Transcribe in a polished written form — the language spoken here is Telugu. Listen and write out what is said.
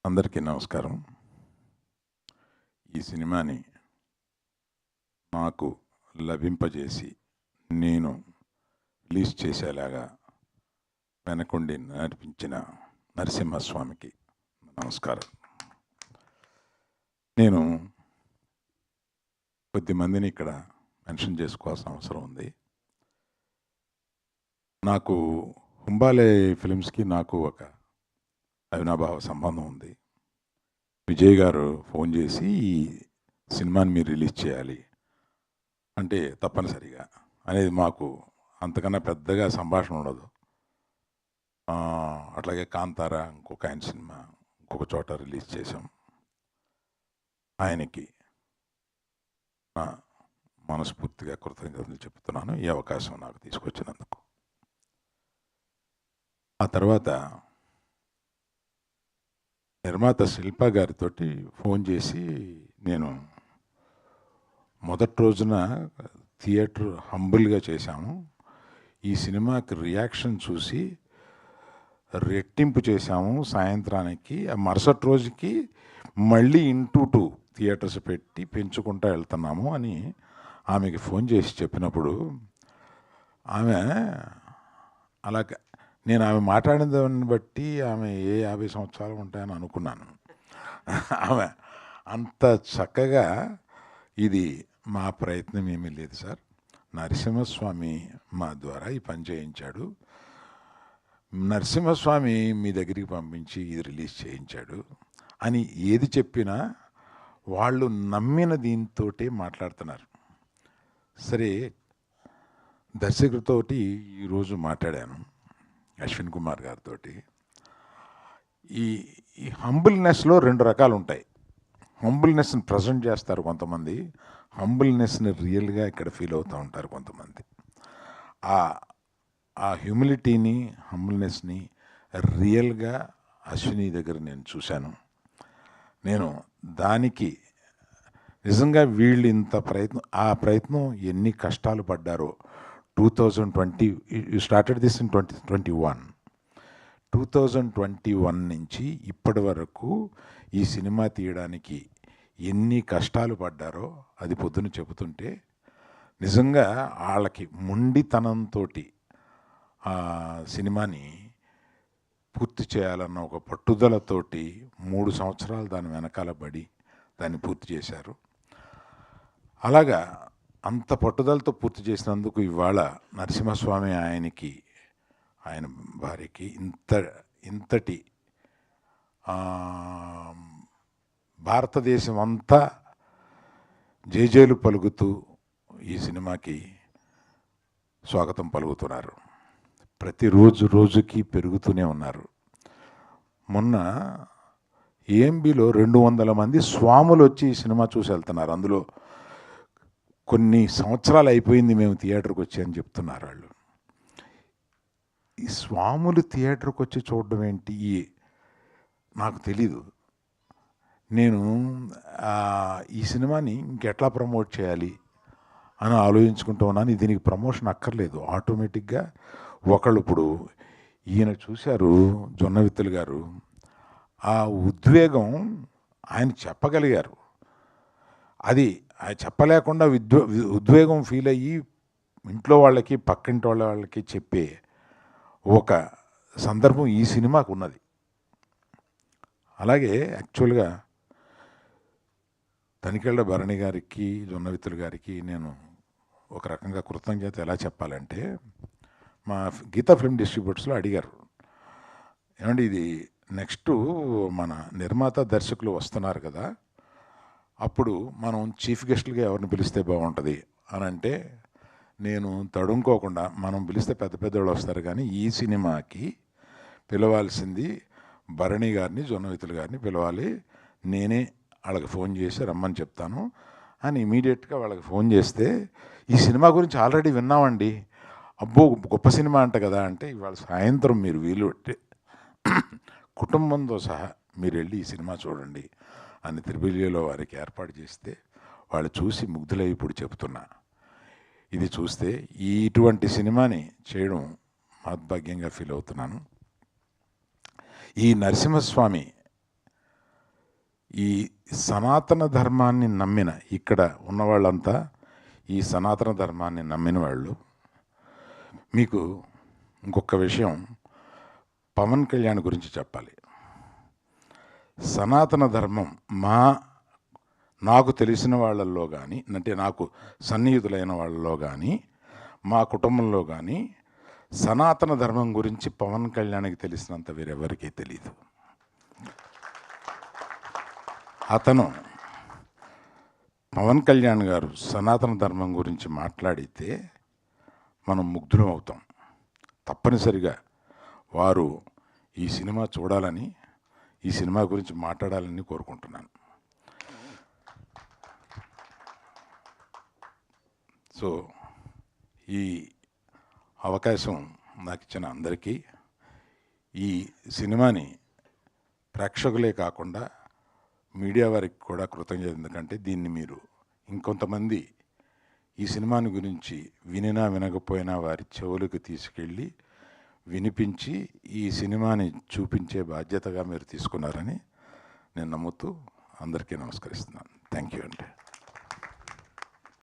అందరికీ నమస్కారం. ఈ సినిమాని నాకు లభింపజేసి నేను రిలీజ్ చేసేలాగా వెనకుండి నడిపించిన నరసింహస్వామికి నమస్కారం. నేను కొద్దిమందిని ఇక్కడ మెన్షన్ చేసుకోవాల్సిన అవసరం ఉంది. నాకు హుంబాలే ఫిలిమ్స్కి నాకు ఒక అవినాభావ సంబంధం ఉంది. విజయ్ గారు ఫోన్ చేసి ఈ సినిమాని మీరు రిలీజ్ చేయాలి అంటే తప్పనిసరిగా అనేది మాకు అంతకన్నా పెద్దగా సంభాషణ ఉండదు. అట్లాగే కాంతారా ఇంకొక ఆయన సినిమా ఇంకొక చోట రిలీజ్ చేశాం. ఆయనకి మనస్ఫూర్తిగా కృతజ్ఞతలు చెప్తున్నాను ఈ అవకాశం నాకు తీసుకొచ్చినందుకు. ఆ తర్వాత నిర్మాత శిల్ప గారితో ఫోన్ చేసి నేను మొదటి రోజున థియేటర్ హంబుల్గా చేశాము. ఈ సినిమాకి రియాక్షన్ చూసి రెట్టింపు చేశాము. సాయంత్రానికి మరుసటి రోజుకి మళ్ళీ 2 థియేటర్స్ పెట్టి పెంచుకుంటూ వెళ్తున్నాము అని ఆమెకి ఫోన్ చేసి చెప్పినప్పుడు ఆమె అలాగే నేను ఆమె మాట్లాడిన దాన్ని బట్టి ఆమె ఏ 50 సంవత్సరాలు ఉంటాయని అనుకున్నాను. ఆమె అంత చక్కగా ఇది మా ప్రయత్నం ఏమీ లేదు సార్, నరసింహస్వామి మా ద్వారా ఈ పని చేయించాడు, నరసింహస్వామి మీ దగ్గరికి పంపించి ఇది రిలీజ్ చేయించాడు అని ఏది చెప్పినా వాళ్ళు నమ్మిన దీంతో మాట్లాడుతున్నారు. సరే, దర్శకుడితోటి ఈరోజు మాట్లాడాను, అశ్విన్ కుమార్ గారితో. ఈ హంబుల్నెస్లో 2 రకాలు ఉంటాయి. హంబుల్నెస్ని ప్రజెంట్ చేస్తారు కొంతమంది, హంబుల్నెస్ని రియల్గా ఇక్కడ ఫీల్ అవుతూ ఉంటారు కొంతమంది. ఆ హ్యూమిలిటీని హంబుల్నెస్ని రియల్గా అశ్విని దగ్గర నేను చూశాను. నేను దానికి నిజంగా వీళ్ళు ఇంత ఆ ప్రయత్నం ఎన్ని కష్టాలు పడ్డారో. 2020 యూ స్టార్టెడ్ దిస్ ఇన్ 2021. 2021 నుంచి ఇప్పటి వరకు ఈ సినిమా తీయడానికి ఎన్ని కష్టాలు పడ్డారో అది పొద్దున చెబుతుంటే నిజంగా వాళ్ళకి మొండితనంతో ఆ సినిమాని పూర్తి చేయాలన్న ఒక పట్టుదలతోటి 3 సంవత్సరాలు దాని వెనకాల పడి దాన్ని పూర్తి చేశారు. అలాగా అంత పట్టుదలతో పూర్తి చేసినందుకు ఇవాళ నరసింహస్వామి ఆయన భార్యకి ఇంతటి భారతదేశం అంతా జేజేలు పలుకుతూ ఈ సినిమాకి స్వాగతం పలుకుతున్నారు. ప్రతిరోజు రోజుకి పెరుగుతూనే ఉన్నారు. మొన్న ఏఎంబిలో 200 మంది స్వాములు వచ్చి ఈ సినిమా చూసి వెళ్తున్నారు. అందులో కొన్ని సంవత్సరాలు అయిపోయింది మేము థియేటర్కి వచ్చి అని చెప్తున్నారు వాళ్ళు. ఈ స్వాములు థియేటర్కి వచ్చి చూడడం ఏంటి నాకు తెలీదు. నేను ఈ సినిమాని ఇంకెట్లా ప్రమోట్ చేయాలి అని ఆలోచించుకుంటూ ఉన్నాను. దీనికి ప్రమోషన్ అక్కర్లేదు, ఆటోమేటిక్గా ఒకళ్ళు ఇప్పుడు ఈయన చూశారు జొన్నవిత్తులు గారు, ఆ ఉద్వేగం ఆయన చెప్పగలిగారు. అది చెప్పలేకుండా ఉద్వేగం ఫీల్ అయ్యి ఇంట్లో వాళ్ళకి పక్కింటి వాళ్ళకి చెప్పే ఒక సందర్భం ఈ సినిమాకు ఉన్నది. అలాగే యాక్చువల్గా తనికెళ్ళ భరణి గారికి జొన్నవిత్తులు గారికి నేను ఒక రకంగా కృతజ్ఞత ఎలా చెప్పాలంటే, మా గీతా ఫిల్మ్ డిస్ట్రిబ్యూటర్స్లో అడిగారు, ఏమంటే ఇది నెక్స్ట్ మన నిర్మాత దర్శకులు వస్తున్నారు కదా, అప్పుడు మనం చీఫ్ గెస్టులుగా ఎవరిని పిలిస్తే బాగుంటుంది అని అంటే, నేను తడుముకోకుండా మనం పిలిస్తే పెద్ద పెద్దవాళ్ళు వస్తారు కానీ ఈ సినిమాకి పిలవాల్సింది భరణి గారిని జొన్నవిత్తులు గారిని పిలవాలి, నేనే వాళ్ళకి ఫోన్ చేసి రమ్మని చెప్తాను అని ఇమీడియట్గా వాళ్ళకి ఫోన్ చేస్తే, ఈ సినిమా గురించి ఆల్రెడీ విన్నామండి, అబ్బో గొప్ప సినిమా అంట కదా అంటే, ఇవాళ సాయంత్రం మీరు వీలు పెట్టి కుటుంబంతో సహా మీరు వెళ్ళి ఈ సినిమా చూడండి అని త్రిబిలియలో వారికి ఏర్పాటు చేస్తే వాళ్ళు చూసి ముగ్ధులై ఇప్పుడు చెప్తున్నా. ఇది చూస్తే ఇటువంటి సినిమాని చేయడం మహద్భాగ్యంగా ఫీల్ అవుతున్నాను. ఈ నరసింహస్వామి ఈ సనాతన ధర్మాన్ని నమ్మిన ఇక్కడ ఉన్నవాళ్ళంతా ఈ సనాతన ధర్మాన్ని నమ్మిన వాళ్ళు. మీకు ఇంకొక విషయం పవన్ కళ్యాణ్ గురించి చెప్పాలి. సనాతన ధర్మం నాకు తెలిసిన వాళ్ళల్లో కానీ, అంటే నాకు సన్నిహితులైన వాళ్ళలో కానీ, మా కుటుంబంలో కానీ సనాతన ధర్మం గురించి పవన్ కళ్యాణ్కి తెలిసినంత వేరెవరికీ తెలియదు. అతను పవన్ కళ్యాణ్ గారు సనాతన ధర్మం గురించి మాట్లాడితే మనం ముగ్ధులం అవుతాం. తప్పనిసరిగా వారు ఈ సినిమా చూడాలని, ఈ సినిమా గురించి మాట్లాడాలని కోరుకుంటున్నాను. సో ఈ అవకాశం నాకు ఇచ్చిన అందరికీ, ఈ సినిమాని ప్రేక్షకులే కాకుండా మీడియా వారికి కూడా కృతజ్ఞత. ఎందుకంటే దీన్ని మీరు ఇంకొంతమంది ఈ సినిమాని గురించి వినినా వినకపోయినా వారి చెవులకు తీసుకెళ్ళి వినిపించి ఈ సినిమాని చూపించే బాధ్యతగా మీరు తీసుకున్నారని నేను నమ్ముతూ అందరికీ నమస్కరిస్తున్నాను. థ్యాంక్ యూ అండి.